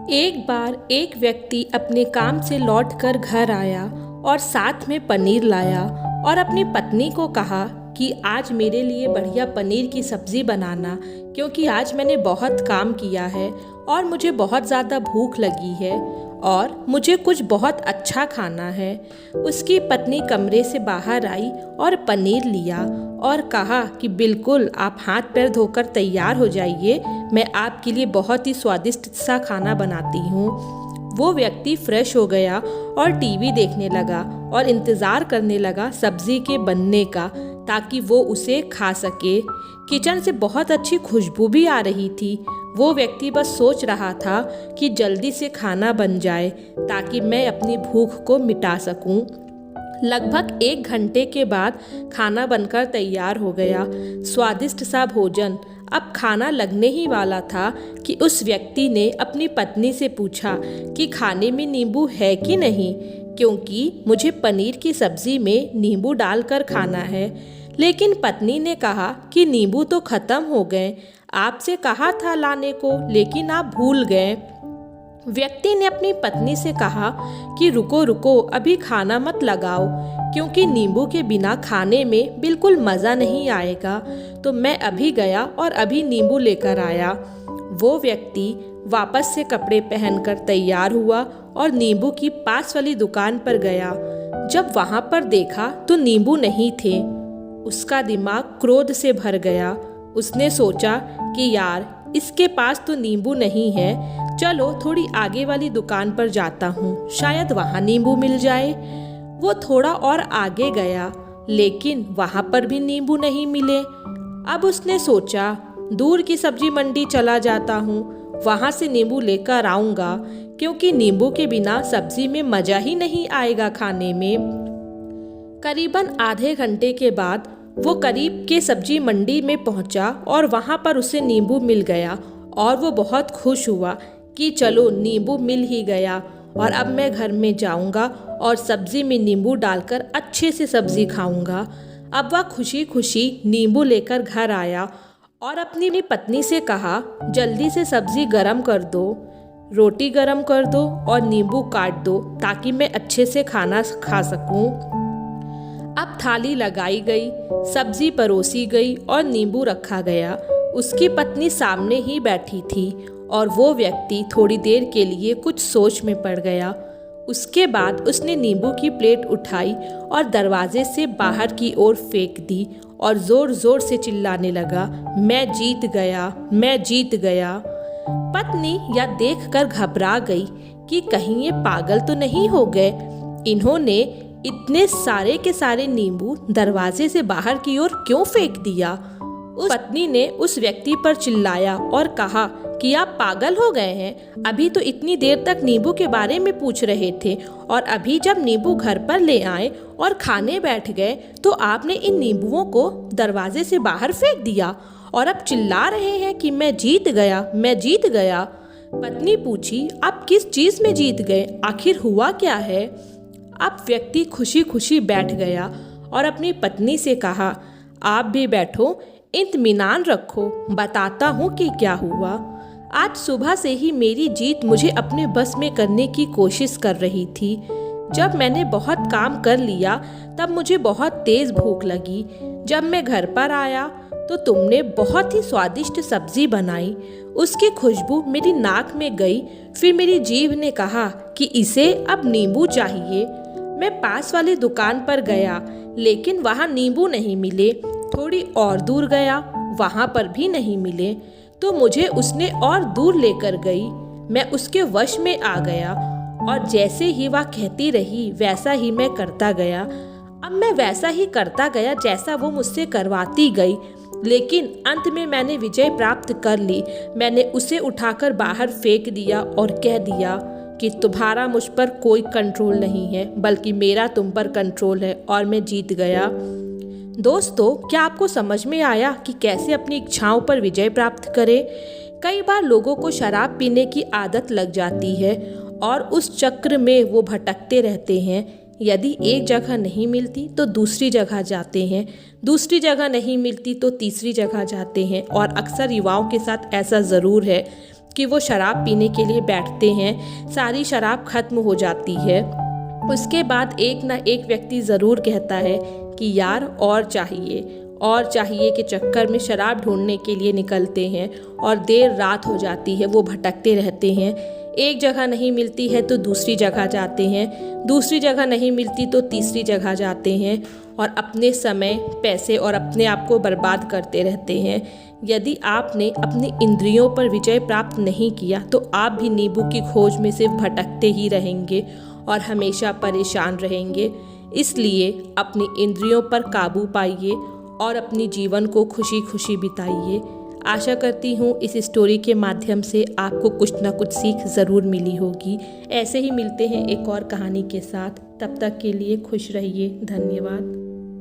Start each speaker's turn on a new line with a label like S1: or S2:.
S1: एक बार एक व्यक्ति अपने काम से लौटकर घर आया और साथ में पनीर लाया और अपनी पत्नी को कहा कि आज मेरे लिए बढ़िया पनीर की सब्ज़ी बनाना, क्योंकि आज मैंने बहुत काम किया है और मुझे बहुत ज़्यादा भूख लगी है और मुझे कुछ बहुत अच्छा खाना है। उसकी पत्नी कमरे से बाहर आई और पनीर लिया और कहा कि बिल्कुल आप हाथ पैर धोकर तैयार हो जाइए, मैं आपके लिए बहुत ही स्वादिष्ट सा खाना बनाती हूँ। वो व्यक्ति फ्रेश हो गया और टीवी देखने लगा और इंतज़ार करने लगा सब्ज़ी के बनने का, ताकि वो उसे खा सके। किचन से बहुत अच्छी खुशबू भी आ रही थी। वो व्यक्ति बस सोच रहा था कि जल्दी से खाना बन जाए ताकि मैं अपनी भूख को मिटा सकूं। लगभग 1 घंटे के बाद खाना बनकर तैयार हो गया। स्वादिष्ट सा भोजन। अब खाना लगने ही वाला था कि उस व्यक्ति ने अपनी पत्नी से पूछा कि खाने में नींबू है कि नहीं, क्योंकि मुझे पनीर की सब्ज़ी में नींबू डालकर खाना है। लेकिन पत्नी ने कहा कि नींबू तो ख़त्म हो गए, आपसे कहा था लाने को, लेकिन आप भूल गए। व्यक्ति ने अपनी पत्नी से कहा कि रुको रुको, अभी खाना मत लगाओ, क्योंकि नींबू के बिना खाने में बिल्कुल मज़ा नहीं आएगा। तो मैं अभी गया और अभी नींबू लेकर आया। वो व्यक्ति वापस से कपड़े पहनकर तैयार हुआ और नींबू की पास वाली दुकान पर गया। जब वहाँ पर देखा तो नींबू नहीं थे। उसका दिमाग क्रोध से भर गया। उसने सोचा कि यार, इसके पास तो नींबू नहीं है, चलो थोड़ी आगे वाली दुकान पर जाता हूँ, शायद वहाँ नींबू मिल जाए। वो थोड़ा और आगे गया, लेकिन वहाँ पर भी नींबू नहीं मिले। अब उसने सोचा दूर की सब्जी मंडी चला जाता हूँ, वहाँ से नींबू लेकर आऊँगा, क्योंकि नींबू के बिना सब्जी में मज़ा ही नहीं आएगा खाने में। करीबन आधे घंटे के बाद वो करीब के सब्जी मंडी में पहुंचा और वहां पर उसे नींबू मिल गया और वो बहुत खुश हुआ कि चलो नींबू मिल ही गया और अब मैं घर में जाऊंगा और सब्जी में नींबू डालकर अच्छे से सब्जी खाऊंगा। अब वह खुशी खुशी नींबू लेकर घर आया और अपनी पत्नी से कहा, जल्दी से सब्जी गरम कर दो, रोटी गरम कर दो और नींबू काट दो ताकि मैं अच्छे से खाना खा सकूं। अब थाली लगाई गई, सब्जी परोसी गई और नींबू रखा गया। उसकी पत्नी सामने ही बैठी थी और वो व्यक्ति थोड़ी देर के लिए कुछ सोच में पड़ गया। उसके बाद उसने नींबू की प्लेट उठाई और दरवाजे से बाहर की ओर फेंक दी और जोर जोर से चिल्लाने लगा, मैं जीत गया, मैं जीत गया। पत्नी यह देखकर घबरा गई कि कहीं ये पागल तो नहीं हो गए, इन्होंने इतने सारे के सारे नींबू दरवाजे से बाहर की ओर क्यों फेंक दिया। उस पत्नी ने उस व्यक्ति पर चिल्लाया और कहा कि आप पागल हो गए हैं, अभी तो इतनी देर तक नींबू के बारे में पूछ रहे थे और अभी जब नींबू घर पर ले आए और खाने बैठ गए तो आपने इन नींबुओं को दरवाजे से बाहर फेंक दिया और अब चिल्ला रहे हैं कि मैं जीत गया, मैं जीत गया। पत्नी पूछी, आप किस चीज़ में जीत गए, आखिर हुआ क्या है। अब व्यक्ति खुशी खुशी बैठ गया और अपनी पत्नी से कहा, आप भी बैठो, इत्मीनान रखो, बताता हूँ कि क्या हुआ। आज सुबह से ही मेरी जीत मुझे अपने बस में करने की कोशिश कर रही थी। जब मैंने बहुत काम कर लिया तब मुझे बहुत तेज़ भूख लगी। जब मैं घर पर आया तो तुमने बहुत ही स्वादिष्ट सब्जी बनाई। उसकी खुशबू मेरी नाक में गई। फिर मेरी जीभ ने कहा कि इसे अब नींबू चाहिए। मैं पास वाली दुकान पर गया, लेकिन वहाँ नींबू नहीं मिले। थोड़ी और दूर गया, वहाँ पर भी नहीं मिले। तो मुझे उसने और दूर लेकर गई। मैं उसके वश में आ गया और जैसे ही वह कहती रही वैसा ही मैं करता गया। अब मैं वैसा ही करता गया जैसा वो मुझसे करवाती गई, लेकिन अंत में मैंने विजय प्राप्त कर ली। मैंने उसे उठाकर बाहर फेंक दिया और कह दिया कि तुम्हारा मुझ पर कोई कंट्रोल नहीं है, बल्कि मेरा तुम पर कंट्रोल है और मैं जीत गया। दोस्तों, क्या आपको समझ में आया कि कैसे अपनी इच्छाओं पर विजय प्राप्त करें? कई बार लोगों को शराब पीने की आदत लग जाती है और उस चक्र में वो भटकते रहते हैं। यदि एक जगह नहीं मिलती तो दूसरी जगह जाते हैं, दूसरी जगह नहीं मिलती तो तीसरी जगह जाते हैं। और अक्सर युवाओं के साथ ऐसा ज़रूर है कि वो शराब पीने के लिए बैठते हैं, सारी शराब खत्म हो जाती है। उसके बाद एक ना एक व्यक्ति ज़रूर कहता है कि यार और चाहिए के चक्कर में शराब ढूंढने के लिए निकलते हैं और देर रात हो जाती है। वो भटकते रहते हैं, एक जगह नहीं मिलती है तो दूसरी जगह जाते हैं, दूसरी जगह नहीं मिलती तो तीसरी जगह जाते हैं और अपने समय, पैसे और अपने आप को बर्बाद करते रहते हैं। यदि आपने अपनी इंद्रियों पर विजय प्राप्त नहीं किया तो आप भी नींबू की खोज में सिर्फ भटकते ही रहेंगे और हमेशा परेशान रहेंगे। इसलिए अपनी इंद्रियों पर काबू पाइए और अपनी जीवन को खुशी खुशी बिताइए। आशा करती हूँ इस स्टोरी के माध्यम से आपको कुछ ना कुछ सीख ज़रूर मिली होगी। ऐसे ही मिलते हैं एक और कहानी के साथ, तब तक के लिए खुश रहिए। धन्यवाद।